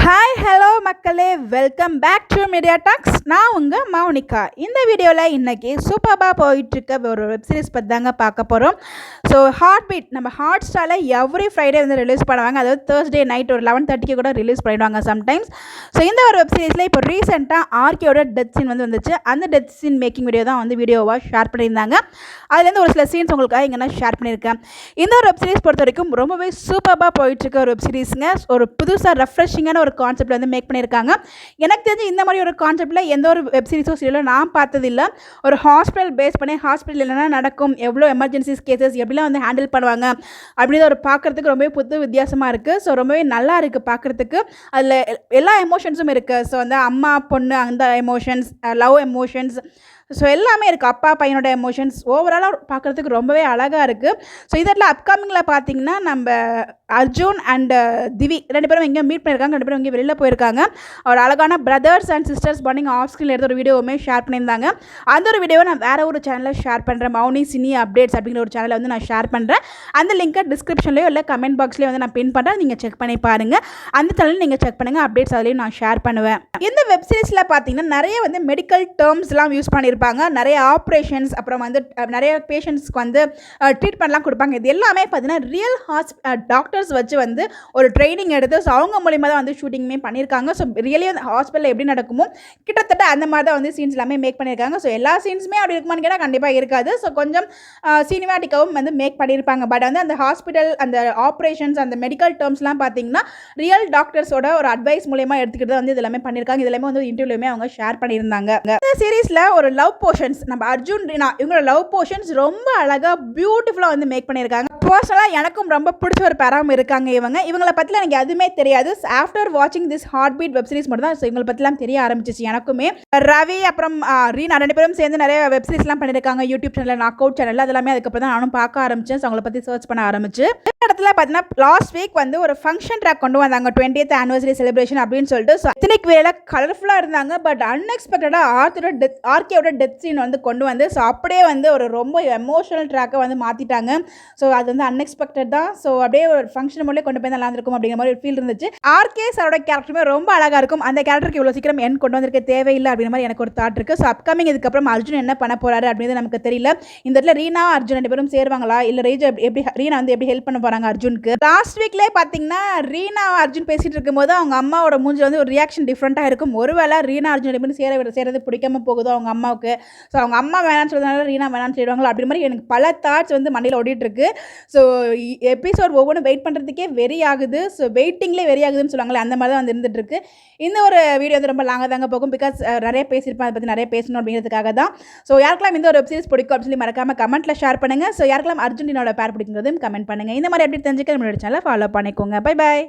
Hi hello மக்களே, welcome back to Media Talks. நான் உங்கள் மௌனிகா. இந்த வீடியோவில் இன்றைக்கி சூப்பராக போயிட்டுருக்க ஒரு வெப்சீரிஸ் பற்றி தாங்க பார்க்க போகிறோம். ஸோ ஹார்ட் பீட் நம்ம ஹாட் ஸ்டாரில் எவ்ரி ஃப்ரைடே வந்து ரிலீஸ் பண்ணுவாங்க. அதாவது தேர்ஸ்டே நைட் ஒரு 11:30 கூட ரிலீஸ் பண்ணிடுவாங்க சம்டைம்ஸ். ஸோ இந்த ஒரு வெப்சீரிஸில் இப்போ ரீசெண்டாக ஆர்கேயோட டெத் சீன் வந்து வந்துச்சு. அந்த டெத் சீன் மேக்கிங் வீடியோ தான் வந்து வீடியோவாக ஷேர் பண்ணியிருந்தாங்க. அதுலேருந்து ஒரு சில சீன்ஸ் உங்களுக்காக இங்கே நான் ஷேர் பண்ணியிருக்கேன். இந்த ஒரு வெப்சீரிஸ் பொறுத்த வரைக்கும் ரொம்பவே சூப்பராக போயிட்டுருக்க ஒரு வெப்சீரிஸுங்க. ஒரு புதுசாக ரெஃப்ரெஷிங்கான ஒரு கான்செப்ட் வந்து மேக் பண்ணியிருக்காங்க. எனக்கு தெரிஞ்சு இந்த மாதிரி ஒரு கான்செப்டில் எந்த ஒரு வெப்சீரிஸோ சீரியலோ நான் பார்த்ததில்லை. ஒரு ஹாஸ்பிட்டல் பேஸ் பண்ணி ஹாஸ்பிட்டல் என்னென்ன நடக்கும், எவ்வளோ எமர்ஜென்சிஸ் கேசஸ் எப்படிலாம் வந்து ஹேண்டில் பண்ணுவாங்க அப்படின்னு ஒரு பார்க்குறதுக்கு ரொம்பவே புது வித்தியாசமாக இருக்குது. ஸோ ரொம்பவே நல்லா இருக்குது பார்க்குறதுக்கு. அதில் எல்லா எமோஷன்ஸும் இருக்குது. ஸோ வந்து அம்மா பொண்ணு அந்த எமோஷன்ஸ், லவ் எமோஷன்ஸ், ஸோ எல்லாமே இருக்குது. அப்பா பையனோட எமோஷன்ஸ் ஓவராலாக பார்க்குறதுக்கு ரொம்பவே அழகாக இருக்குது. ஸோ இதில் அப்கமிங்கில் பார்த்தீங்கன்னா நம்ம அர்ஜுன் அண்ட் திவி 2 பேரும் எங்கேயும் மீட் பண்ணியிருக்காங்க. 2 பேரும் எங்கேயும் வெளியில் போயிருக்காங்க. ஒரு அழகான brothers and sisters bonding off ஸ்க்ரீனில் எடுத்த ஒரு வீடியோவுமே ஷேர் பண்ணியிருந்தாங்க. அந்த ஒரு வீடியோவை நான் வேறு ஒரு சேனலில் ஷேர் பண்ணுறேன். மௌனி சினி அப்டேட்ஸ் அப்படிங்கிற ஒரு சேனலில் வந்து நான் ஷேர் பண்ணுறேன். அந்த லிங்க்கை டிஸ்கிரிப்ஷன்லேயோ இல்லை கமெண்ட் பாக்ஸ்லேயே வந்து நான் பின் பண்ணுறேன். நீங்கள் செக் பண்ணி பாருங்கள். அந்த சேனலில் நீங்கள் செக் பண்ணுங்கள். அப்டேட்ஸ் அதுலேயும் நான் ஷேர் பண்ணுவேன். இந்த வெப்சீரிஸில் பார்த்தீங்கன்னா நிறைய வந்து மெடிக்கல் டேர்ம்ஸ்லாம் யூஸ் பண்ணியிருப்பாங்க. நிறைய ஆப்ரேஷன்ஸ், அப்புறம் வந்து நிறைய பேஷண்ட்ஸ்க்கு வந்து ட்ரீட்மெண்ட்லாம் கொடுப்பாங்க. இது எல்லாமே பார்த்தீங்கன்னா ரியல் டாக்டர்ஸ் வச்சு வந்து ஒரு ட்ரைனிங் எடுத்து ஸோ அவங்க மூலிமா தான் வந்து ஷூட்டிங்குமே பண்ணியிருக்காங்க. ஸோ ரியலி அந்த ஹாஸ்பிட்டலில் எப்படி நடக்குமோ கிட்டத்தட்ட அந்த மாதிரி தான் வந்து சீன்ஸ் எல்லாமே மேக் பண்ணியிருக்காங்க. ஸோ எல்லா சீன்ஸுமே அப்படி இருக்குமான்னு கேட்டால் கண்டிப்பாக இருக்காது. ஸோ கொஞ்சம் சினிமாட்டிக்காகவும் வந்து மேக் பண்ணியிருப்பாங்க. பட் வந்து அந்த ஹாஸ்பிட்டல், அந்த ஆப்ரேஷன்ஸ், அந்த மெடிக்கல் டேர்ம்ஸ்லாம் பார்த்தீங்கன்னா ரியல் டாக்டர்ஸோட ஒரு அட்வைஸ் மூலிமா எடுத்துக்கிட்டு வந்து இது எல்லாமே பண்ணியிருக்காங்க. இது எல்லாமே வந்து இன்டர்வியூலையுமே அவங்க ஷேர் பண்ணியிருந்தாங்க. இந்த சீரீஸில் ஒரு லவ் போர்ஷன்ஸ், நம்ம அர்ஜுன் ரீனா இவங்களோட லவ் போர்ஷன்ஸ் ரொம்ப அழகாக பியூட்டிஃபுல்லாக வந்து மேக் பண்ணியிருக்காங்க. பர்சனலாக எனக்கும் ரொம்ப பிடிச்ச ஒரு பேராகவும் இருக்காங்க. இவங்களை பற்றிலாம் எனக்கு எதுவுமே தெரியாது. ஆஃப்டர் வாட்சிங் this Heart Beat web series மட்டும் தான் இவங்களை பற்றிலாம் தெரிய ஆரம்பிச்சிச்சு எனக்குமே. ரவி அப்புறம் ரீனா 2 பேரும் சேர்ந்து நிறைய வெப் சீரிஸ்லாம் பண்ணியிருக்காங்க. யூடியூப் சேனலில், நாக் அவுட் சேனலில். அதெல்லாமே அதுக்கப்புறம் தான் நானும் பார்க்க ஆரம்பித்தேன். ஸோ அவங்களை பற்றி சர்ச் பண்ண ஆரம்பிச்சு இடத்துல பார்த்தீங்கன்னா லாஸ்ட் வீக் வந்து ஒரு ஃபங்க்ஷன் ட்ராக் கொண்டு வந்தாங்க, 20th anniversary celebration அப்படின்னு சொல்லிட்டு. ஸோ எத்தனைக்கு வேலை கலர்ஃபுல்லாக இருந்தாங்க. பட் அன்எக்ஸ்பெக்டடாக ஆர்கேயோட டெத் சீன் வந்து கொண்டு வந்து ஸோ அப்படியே வந்து ஒரு ரொம்ப எமோஷனல் ட்ராக்கை வந்து மாற்றிட்டாங்க. ஸோ அது வந்து அன்எக்ஸ்பெக்டட் தான். ஸோ அப்படியே ஒரு ஃபங்க்ஷன் மூலம் கொண்டு போய் நல்லா இருக்கும் அப்படிங்கிற மாதிரி ஒரு ஃபீல் இருந்துச்சு. ஆர்கே சாரோட கேரக்டருமே ரொம்ப அழகாக இருக்கும். அந்த கேரக்டருக்கு இவ்வளோ சீக்கிரம் என் கொண்டு வந்திருக்க தேவையில்லை அப்படிங்கிற மாதிரி எனக்கு ஒரு தாட் இருக்குது. ஸோ அப்கமிங் இதுக்கப்புறம் அர்ஜுன் என்ன பண்ண போகிறாரு அப்படிங்கிறது நமக்கு தெரியல. இந்த இடத்துல ரீனா அர்ஜுன் 2 பேரும் சேருவாங்களா, இல்லை எப்படி ரீனா வந்து எப்படி ஹெல்ப் பண்ண போகிறாங்க அர்ஜுனுக்கு. லாஸ்ட் வீக்லேயே பார்த்தீங்கன்னா ரீனா அர்ஜுன் பேசிகிட்டு இருக்கும்போது அவங்க அம்மாவோட மூஞ்சில் வந்து ஒரு ரியாக்ஷன் டிஃப்ரெண்ட்டாக இருக்கும். ஒருவேளை ரீனா அர்ஜுன் 2 பேரும் சேரது பிடிக்காம போகுதோ அவங்க அம்மாவுக்கு. ஸோ அவங்க அம்மா வேணான்னு சொல்றதுனால ரீனா வேணான்னு சொல்லிடுவாங்களா அப்படி மாதிரி எனக்கு பல தாட்ஸ் வந்து மண்டையில் ஓடிட்டுருக்கு. ஸோ எபிசோட் ஒவ்வொன்றும் வெயிட் பண்ணுறதுக்கே வெரி ஆகுது. ஸோ வெயிட்டிங்லேயே வெரி ஆகுதுன்னு சொல்லுவாங்களே, அந்த மாதிரி தான் வந்து இருந்துகிட்ருக்கு. இந்த ஒரு வீடியோ வந்து ரொம்ப லாங்காக தாங்க போகும். பிகாஸ் நிறைய பேசியிருப்பேன், அதை பற்றி நிறைய பேசணும் அப்படிங்கிறதுக்காக தான். ஸோ யாருக்கெல்லாம் இந்த ஒரு வெப் சீரிஸ் பிடிக்கும் அப்படின்னு சொல்லி மறக்காமல் கமெண்ட்டில் ஷேர் பண்ணுங்கள். ஸோ யாருக்கெல்லாம் அர்ஜுனோட பேர் பிடிக்கிறதும் கமெண்ட் பண்ணுங்கள். இந்த மாதிரி எப்படி தெரிஞ்சுக்க நம்மளோட சேனலை ஃபாலோ பண்ணிக்கோங்க. Bye bye.